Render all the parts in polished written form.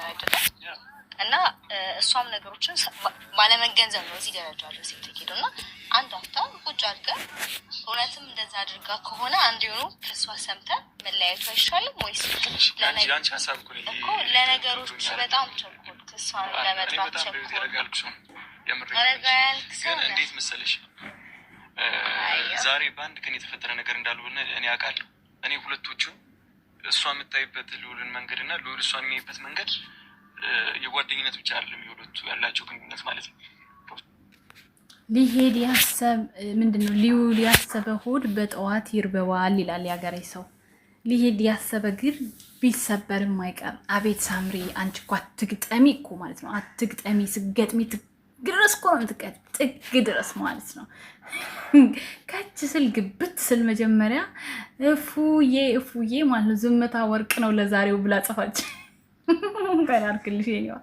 አይደለም እና እሷም ነገሮችን ባለመገንዘብ ነው እዚህ ደረጃ ድረስ የተሄደውና አንድ አፍታ ቁጭ አድርገን እውነትም እንደዛ አድርጋ ከሆነ አንድ የሆኑ ከሷ ሰምተን መለያየቱ አይሻልም ወይስ ለነገሮች በጣም ቸኮል ከሷን ለመጥራት ቸኮል እንዴት መሰለሽ ዛሬ በአንድ ቀን የተፈጠረ ነገር እንዳልሆነ እኔ አውቃለሁ። እኔ ሁለቶቹ እሷ የምታይበት ልዑልን መንገድና ልዑል እሷን የሚያይበት መንገድ የጓደኝነት ብቻ አይደለም የሁለቱ ያላቸው ግንኙነት ማለት ነው። ሊሄድ ያሰብ ምንድነው ሊውል ያሰበ ሆድ በጠዋት ይርበዋል ይላል ያገሬ ሰው። ሊሄድ ያሰበ ግን ቢሰበርም አይቀር። አቤት ሳምሪ አንቺ እኮ አትግጠሚ እኮ ማለት ነው። አትግጠሚ ስገጥሚ ድረስ እኮ ነው የምትቀጥ ጥግ ድረስ ማለት ነው። ከች ስል ግብት ስል መጀመሪያ እፉዬ ማለት ነው። ዝምታ ወርቅ ነው ለዛሬው ብላ ጽፋች ቀራርክልሽ የኔዋ።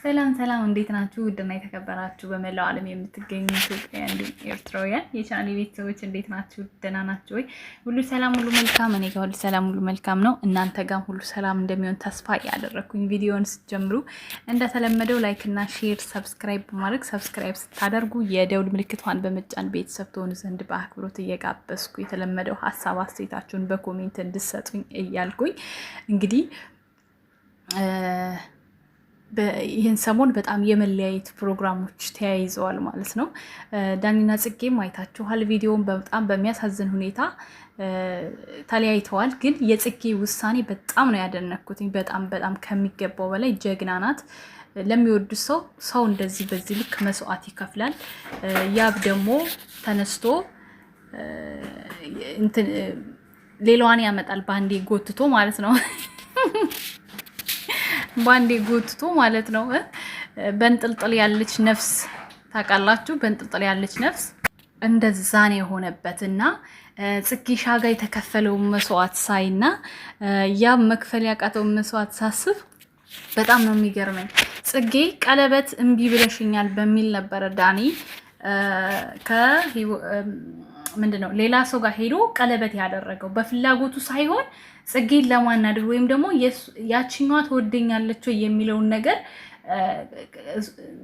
ሰላም እንዴት ናችሁ? ውድና የተከበራችሁ በመላው ዓለም የምትገኙ ኢትዮጵያውያን እንዲሁም ኤርትራውያን የቻናሌ ቤተሰቦች እንዴት ናችሁ? ደህና ናችሁ ወይ? ሁሉ ሰላም ሁሉ መልካም። እኔ ጋር ሁሉ ሰላም ሁሉ መልካም ነው። እናንተ ጋር ሁሉ ሰላም እንደሚሆን ተስፋ ያደረኩኝ። ቪዲዮውን ስትጀምሩ እንደተለመደው ላይክ እና ሼር፣ ሰብስክራይብ በማድረግ ሰብስክራይብ ስታደርጉ የደውል ምልክቷን በመጫን ቤተሰብ ትሆኑ ዘንድ በአክብሮት እየጋበዝኩ የተለመደው ሀሳብ አስተያየታችሁን በኮሜንት እንድትሰጡኝ እያልኩኝ እንግዲህ ይህን ሰሞን በጣም የመለያየት ፕሮግራሞች ተያይዘዋል ማለት ነው። ዳኒና ጽጌም አይታችኋል። ቪዲዮውን በጣም በሚያሳዝን ሁኔታ ተለያይተዋል። ግን የጽጌ ውሳኔ በጣም ነው ያደነኩት። በጣም ከሚገባው በላይ ጀግና ናት። ለሚወዱ ሰው እንደዚህ በዚህ ልክ መስዋዕት ይከፍላል። ያብ ደግሞ ተነስቶ ሌላዋን ያመጣል ባንዴ ጎትቶ ማለት ነው ባንዴ ጎትቶ ማለት ነው። በእንጥልጥል ያለች ነፍስ ታውቃላችሁ። በእንጥልጥል ያለች ነፍስ እንደዛ ነው የሆነበትና ጽጌሻ ጋር የተከፈለው መስዋዕት ሳይና ያ መክፈል ያቃተው መስዋዕት ሳስብ በጣም ነው የሚገርመኝ። ጽጌ ቀለበት እምቢ ብለሽኛል በሚል ነበረ ዳኒ ምንድነው ሌላ ሰው ጋር ሄዶ ቀለበት ያደረገው በፍላጎቱ ሳይሆን ጽጌን ለማናደድ ወይም ደግሞ ያቺኛዋ ትወደኛለች የሚለውን ነገር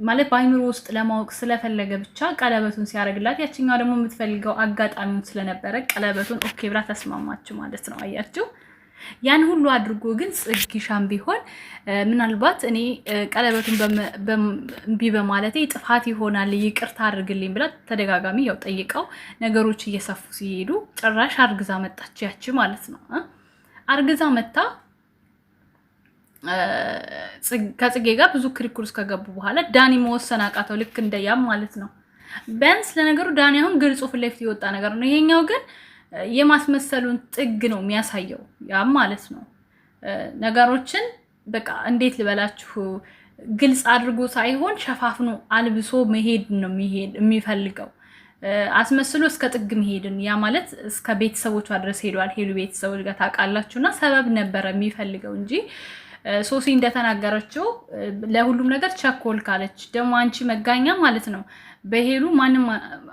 ማለት በአይምሮ ውስጥ ለማወቅ ስለፈለገ ብቻ ቀለበቱን ሲያደርግላት፣ ያቺኛዋ ደግሞ የምትፈልገው አጋጣሚውን ስለነበረ ቀለበቱን ኦኬ ብላ ተስማማች ማለት ነው። አያችሁ፣ ያን ሁሉ አድርጎ ግን ጽጌሻም ቢሆን ምናልባት እኔ ቀለበቱን እምቢ በማለቴ ጥፋት ይሆናል ይቅርታ አድርግልኝ ብላ ተደጋጋሚ ያው ጠይቀው ነገሮች እየሰፉ ሲሄዱ ጭራሽ አርግዛ መጣች ያቺ ማለት ነው። አርግዛ መጣ ከጽጌ ጋር ብዙ ክርክር ውስጥ ከገቡ በኋላ ዳኒ መወሰን አቃተው። ልክ እንደያም ማለት ነው። ቢያንስ ለነገሩ ዳኒ አሁን ግልጹ ፊት ለፊት የወጣ ነገር ነው። ይሄኛው ግን የማስመሰሉን ጥግ ነው የሚያሳየው። ያም ማለት ነው ነገሮችን በቃ እንዴት ልበላችሁ ግልጽ አድርጎ ሳይሆን ሸፋፍኖ አልብሶ መሄድ ነው የሚፈልገው። አስመስሎ እስከ ጥግ መሄድን ያ ማለት እስከ ቤተሰቦቿ ድረስ ሄዷል። ሄሉ ቤተሰቦች ጋር ታውቃላችሁና ሰበብ ነበረ የሚፈልገው እንጂ ሶሲ እንደተናገረችው ለሁሉም ነገር ቸኮል ካለች ደግሞ አንቺ መጋኛ ማለት ነው። በሄሉ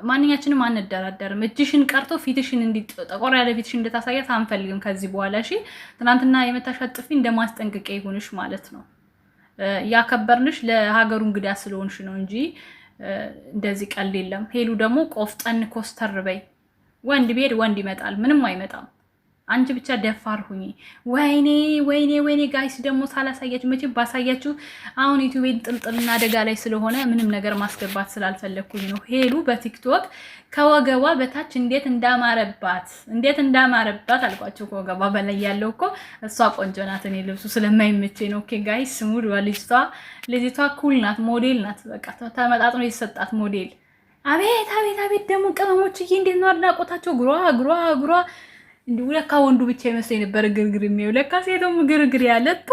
ማንኛችንም አንደራደርም። እጅሽን ቀርቶ ፊትሽን ጠቆር ያለ ፊትሽን እንድታሳያት አንፈልግም ከዚህ በኋላ እሺ። ትናንትና የመታሻት ጥፊ እንደማስጠንቀቂያ ይሁንሽ ማለት ነው። ያከበርንሽ ለሀገሩ እንግዳ ስለሆንሽ ነው እንጂ እንደዚህ ቀል የለም። ሄሉ ደግሞ ቆፍጠን ኮስተር በይ። ወንድ ቢሄድ ወንድ ይመጣል፣ ምንም አይመጣም። አንቺ ብቻ ደፋር ሁኚ። ወይኔ ጋይስ ደግሞ ሳላሳያችሁ መቼ ባሳያችሁ አሁን ዩቲዩብን ጥልጥልና አደጋ ላይ ስለሆነ ምንም ነገር ማስገባት ስላልፈለኩኝ ነው። ሄሉ በቲክቶክ ከወገቧ በታች እንዴት እንዳማረባት አልኳቸው። ከወገቧ በላይ ያለው እኮ እሷ ቆንጆ ናት። እኔ ልብሱ ስለማይመቸኝ ነው። ኦኬ ጋይስ ሙሉ ልጅቷ ኩል ናት፣ ሞዴል ናት። በቃ ተመጣጥኖ የተሰጣት ሞዴል። አቤት ደግሞ ቅመሞችዬ እንዴት ነው አድናቆታቸው! ግሯ እንዲሁ ለካ ወንዱ ብቻ ይመስለኝ ነበር ግርግር የሚያዩ ለካ ሴቶም ግርግር ያለጡ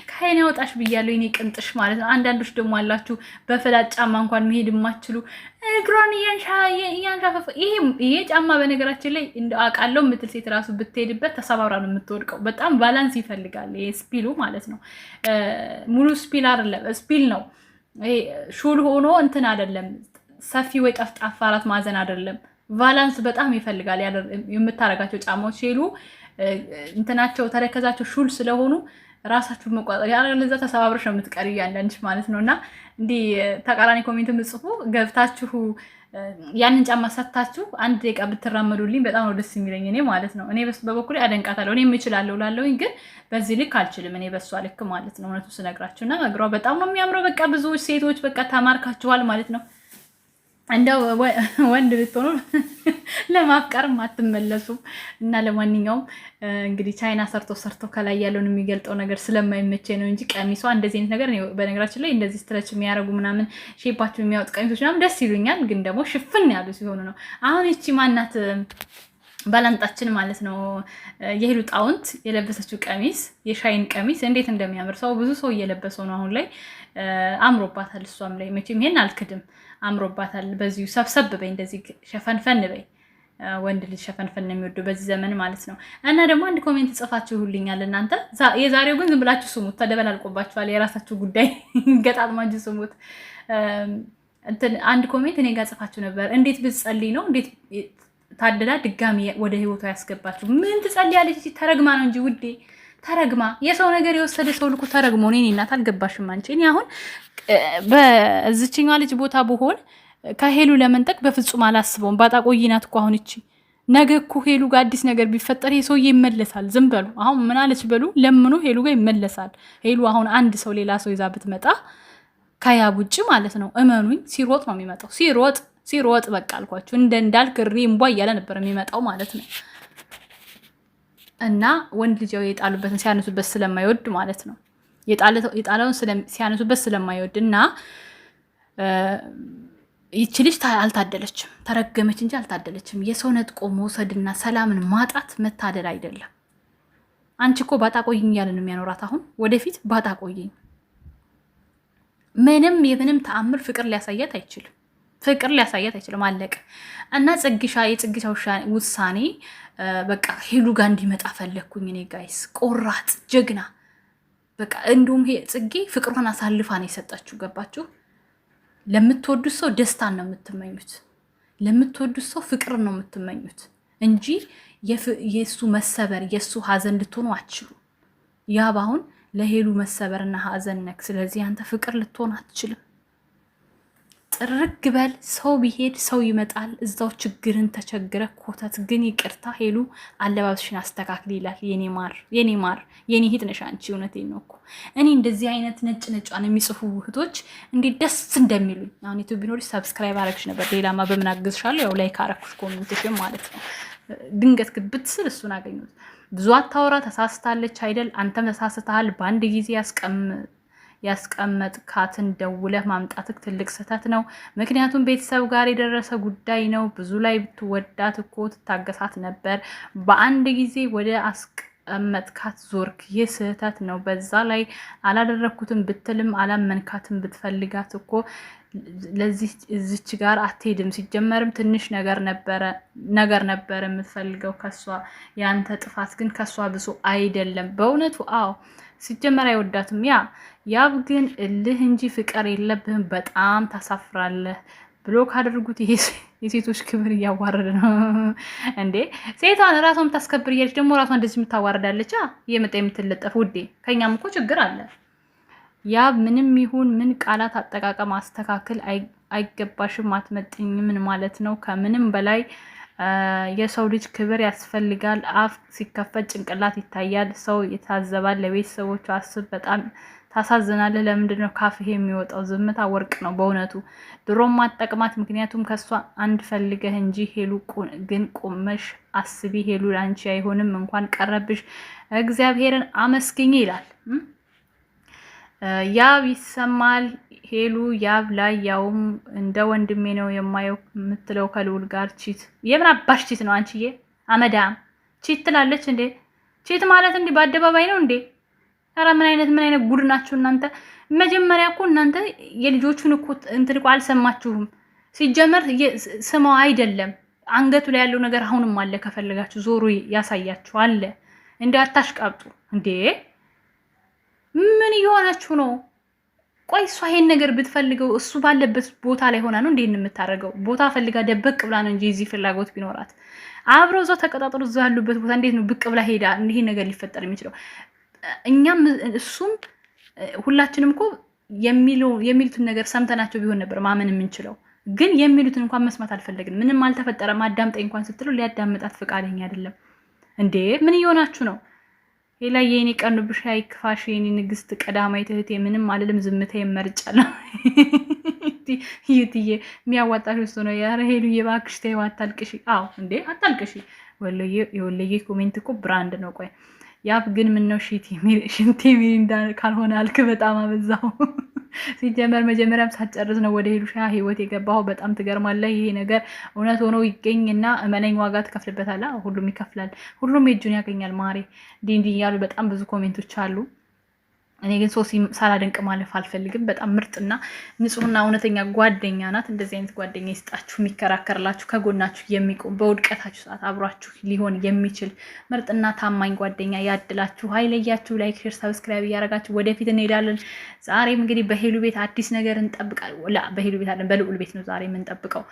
ከአይኔ አውጣሽ ብያለሁ። እኔ ቅንጥሽ ማለት ነው። አንዳንዶች ደግሞ አላችሁ በፍላት ጫማ እንኳን መሄድ የማትችሉ እግሯን እያንሻፈፈ ይሄ ጫማ በነገራችን ላይ አውቃለሁ የምትል ሴት ራሱ ብትሄድበት ተሰባብራ ነው የምትወድቀው። በጣም ባላንስ ይፈልጋል ይሄ ስፒሉ ማለት ነው። ሙሉ ስፒል አይደለም፣ ስፒል ነው ይሄ ሹል ሆኖ እንትን አይደለም፣ ሰፊ ወይ ጠፍጣፋ አራት ማዕዘን አይደለም። ቫላንስ በጣም ይፈልጋል የምታረጋቸው ጫማዎች። ሄሉ እንትናቸው ተረከዛቸው ሹል ስለሆኑ ራሳችሁን መቆጣጠር ያለ ለዛ ተሰባብረሽ ነው የምትቀሪ ያንዳንድሽ ማለት ነውና እንዴ ተቃራኒ ኮሜንት ምጽፉ ገብታችሁ ያንን ጫማ ሰታችሁ አንድ ደቂቃ ብትራመዱልኝ በጣም ነው ደስ የሚለኝ እኔ ማለት ነው። እኔ በበኩሌ አደንቃታለሁ። እኔም እችላለሁ ላለሁኝ ግን በዚህ ልክ አልችልም እኔ በሷ ልክ ማለት ነው። እውነቱ ስነግራችሁና እግሯ በጣም ነው የሚያምረው። በቃ ብዙዎች ሴቶች በቃ ተማርካችኋል ማለት ነው። እንደው ወንድ ብትሆኑ ለማፍቀር አትመለሱም። እና ለማንኛውም እንግዲህ ቻይና ሰርቶ ከላይ ያለውን የሚገልጠው ነገር ስለማይመቼ ነው እንጂ ቀሚሷ እንደዚህ አይነት ነገር በነገራችን ላይ እንደዚህ ስትረች የሚያደርጉ ምናምን ሼፓቸው የሚያወጡ ቀሚሶች ምናምን ደስ ይሉኛል። ግን ደግሞ ሽፍን ያሉ ሲሆኑ ነው። አሁን እቺ ማናት ባላንጣችን ማለት ነው የሄሉ ጣውንት የለበሰችው ቀሚስ የሻይን ቀሚስ እንዴት እንደሚያምር ብዙ ሰው እየለበሰው ነው አሁን ላይ። አምሮባታል። እሷም ላይ መቼም ይሄን አልክድም አምሮባታል። በዚሁ ሰብሰብ በይ እንደዚህ ሸፈንፈን በይ። ወንድ ልጅ ሸፈንፈን ነው የሚወደው በዚህ ዘመን ማለት ነው። እና ደግሞ አንድ ኮሜንት ጽፋችሁልኛል እናንተ። የዛሬው ግን ዝም ብላችሁ ስሙት፣ ተደበላልቆባችኋል። የራሳችሁ ጉዳይ ገጣጥማችሁ ስሙት። አንድ ኮሜንት እኔ ጋር ጽፋችሁ ነበር። እንዴት ብትጸልይ ነው እንዴት ታደላ ድጋሚ ወደ ህይወቷ ያስገባችሁ? ምን ትጸልያለች? ተረግማ ነው እንጂ ውዴ ተረግማ። የሰው ነገር የወሰደ ሰው ልኩ ተረግሞ ነው። እኔ እናት አልገባሽም አንቺ። እኔ አሁን በዚችኛዋ ልጅ ቦታ ብሆን ከሄሉ ለመንጠቅ በፍጹም አላስበውም። ባጣ ቆይናት እኮ አሁን እቺ ነገ እኮ ሄሉ ጋር አዲስ ነገር ቢፈጠር ይሄ ሰውዬ ይመለሳል። ዝም በሉ አሁን ምን አለች በሉ፣ ለምኑ ሄሉ ጋር ይመለሳል። ሄሉ አሁን አንድ ሰው ሌላ ሰው ይዛ ብትመጣ ከያብ ውጭ ማለት ነው እመኑኝ ሲሮጥ ነው የሚመጣው። ሲሮጥ በቃ አልኳችሁ እንዳልክ እምቧ እያለ ነበር የሚመጣው ማለት ነው። እና ወንድ ልጅ የጣሉበትን ሲያነሱበት ስለማይወድ ማለት ነው የጣለውን ሲያነሱበት ስለማይወድ እና ይቺ ልጅ አልታደለችም፣ ተረገመች እንጂ አልታደለችም። የሰው ነጥቆ መውሰድና ሰላምን ማጣት መታደል አይደለም። አንቺ እኮ ባጣ ቆይኝ እያለ ነው የሚያኖራት። አሁን ወደፊት ባጣ ቆይኝ የምንም ተአምር ፍቅር ሊያሳያት አይችልም። አለቀ። እና የጽግሻ ውሳኔ በቃ ሄሉ ጋር እንዲመጣ ፈለግኩኝ እኔ ጋይስ። ቆራጥ ጀግና በቃ እንዲሁም ጽጌ ፍቅሯን አሳልፋ ነው የሰጠችው። ገባችሁ? ለምትወዱት ሰው ደስታን ነው የምትመኙት፣ ለምትወዱት ሰው ፍቅር ነው የምትመኙት እንጂ የእሱ መሰበር የእሱ ሀዘን ልትሆኑ አትችሉ። ያብ አሁን ለሄሉ መሰበርና ሀዘን ነክ። ስለዚህ አንተ ፍቅር ልትሆን አትችልም። ጥርግ በል። ሰው ቢሄድ ሰው ይመጣል። እዛው ችግርን ተቸግረ ኮተት ግን ይቅርታ ሄሉ አለባበስሽን አስተካክል ይላል። የኔ ማር የኔ ሂት ነሽ አንቺ። እውነቴን ነው እኮ እኔ እንደዚህ አይነት ነጭ የሚጽፉ እህቶች እንዴት ደስ እንደሚሉኝ። አሁን ዩቲዩብ ቢኖርሽ ሰብስክራይብ አረግሽ ነበር። ሌላማ በምን አግዝሻለሁ? ያው ላይክ አረግሽ ኮሜንትሽን ማለት ነው። ድንገት ግብት ስል እሱን አገኙት። ብዙ አታወራ፣ ተሳስታለች አይደል? አንተም ተሳስተሃል። በአንድ ጊዜ ያስቀመጥካትን ደውለህ ማምጣትክ ትልቅ ስህተት ነው። ምክንያቱም ቤተሰብ ጋር የደረሰ ጉዳይ ነው። ብዙ ላይ ብትወዳት እኮ ትታገሳት ነበር። በአንድ ጊዜ ወደ አስቀመጥካት ዞርክ። ይህ ስህተት ነው። በዛ ላይ አላደረግኩትም ብትልም አላመንካትም። ብትፈልጋት እኮ ለዚህ እዚች ጋር አትሄድም። ሲጀመርም ትንሽ ነገር ነበር የምትፈልገው ከሷ። ያንተ ጥፋት ግን ከሷ ብሶ አይደለም። በእውነቱ አዎ ሲጀመር አይወዳትም። ያብ ግን እልህ እንጂ ፍቅር የለብህም። በጣም ታሳፍራለህ ብሎ ካደርጉት ይሄ የሴቶች ክብር እያዋረደ ነው እንዴ። ሴቷን ራሷን የምታስከብር እያለች ደግሞ ራሷን እንደዚህ የምታዋርዳለች። እየመጣ የምትለጠፍ ውዴ፣ ከኛም እኮ ችግር አለ። ያብ ምንም ይሁን ምን ቃላት አጠቃቀም አስተካክል። አይገባሽም፣ አትመጥኝ። ምን ማለት ነው? ከምንም በላይ የሰው ልጅ ክብር ያስፈልጋል። አፍ ሲከፈት ጭንቅላት ይታያል። ሰው ይታዘባል። ለቤተሰቦቹ አስብ። በጣም ታሳዝናለህ። ለምንድን ነው ካፍህ የሚወጣው? ዝምታ ወርቅ ነው በእውነቱ። ድሮም ማጠቅማት፣ ምክንያቱም ከሷ አንድ ፈልገህ እንጂ። ሄሉ ግን ቁመሽ አስቢ። ሄሉ አንቺ አይሆንም። እንኳን ቀረብሽ። እግዚአብሔርን አመስግኝ ይላል። ያብ ይሰማል። ሄሉ ያብ ላይ ያውም እንደ ወንድሜ ነው የማየው የምትለው ከልዑል ጋር ቺት። የምን አባሽ ቺት ነው አንቺዬ? አመዳም ቺት ትላለች እንዴ? ቺት ማለት እንዴ በአደባባይ ነው እንዴ? ኧረ ምን አይነት ጉድ ናችሁ እናንተ። መጀመሪያ እኮ እናንተ የልጆቹን እኮ እንትን እኮ አልሰማችሁም። ሲጀመር ስማው አይደለም አንገቱ ላይ ያለው ነገር አሁንም አለ። ከፈለጋችሁ ዞሮ ያሳያችሁ አለ። እንዴ አታሽቃብጡ እንዴ! ምን እየሆናችሁ ነው? ቆይ እሷ ይሄን ነገር ብትፈልገው እሱ ባለበት ቦታ ላይ ሆና ነው እንዴ የምታረገው? ቦታ ፈልጋ ደበቅ ብላ ነው እንጂ እዚህ ፍላጎት ቢኖራት አብረው እዛው ተቀጣጥሮ እዛው ያሉበት ቦታ እንዴት ነው ብቅ ብላ ሄዳ ይሄን ነገር ሊፈጠር የሚችለው? እኛም እሱም ሁላችንም እኮ የሚሉትን ነገር ሰምተናቸው ቢሆን ነበር ማመን የምንችለው። ግን የሚሉትን እንኳን መስማት አልፈለግንም። ምንም አልተፈጠረም አዳምጠኝ እንኳን ስትለው ሊያዳምጣት ፈቃደኛ አይደለም። እንዴ ምን እየሆናችሁ ነው? ሌላ የኔ ቀኑብሽ አይክፋሽ የኔ ንግስት ቀዳማዊት እህቴ ምንም አልልም፣ ዝምታ ይመርጫለሁ። ይትዬ የሚያዋጣሽ እሱ ነው። ያረ ሄሉዬ እባክሽ ተይው አታልቅሺ። አዎ እንዴ አታልቅሺ። የወለየ ኮሜንት እኮ ብራንድ ነው። ቆይ ያብ ግን ምን ነው ሽንቴ ሚሪንዳ ካልሆነ አልክ፣ በጣም አበዛው። ሲጀመር መጀመሪያም ሳትጨርስ ነው ወደ ሄሉሻ ህይወት የገባው። በጣም ትገርማለህ። ይሄ ነገር እውነት ሆኖ ይገኝና እመነኝ ዋጋ ትከፍልበታለህ። ሁሉም ይከፍላል፣ ሁሉም የእጁን ያገኛል። ማሬ እንዲህ እያሉ በጣም ብዙ ኮሜንቶች አሉ። እኔ ግን ሶሲ ሳላደንቅ ማለፍ አልፈልግም። በጣም ምርጥና ንጹህና እውነተኛ ጓደኛ ናት። እንደዚህ አይነት ጓደኛ ይስጣችሁ፣ የሚከራከርላችሁ፣ ከጎናችሁ የሚቆም በውድቀታችሁ ሰዓት አብሯችሁ ሊሆን የሚችል ምርጥና ታማኝ ጓደኛ ያድላችሁ፣ አይለያችሁ። ላይክ፣ ሼር፣ ሰብስክራይብ እያደረጋችሁ ወደፊት እንሄዳለን። ዛሬም እንግዲህ በሄሉ ቤት አዲስ ነገር እንጠብቃለን። በሄሉ ቤት አለን፣ በልዑል ቤት ነው ዛሬ የምንጠብቀው።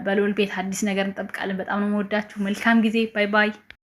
በልዑል ቤት አዲስ ነገር እንጠብቃለን። በጣም ነው የምወዳችሁ። መልካም ጊዜ። ባይ ባይ።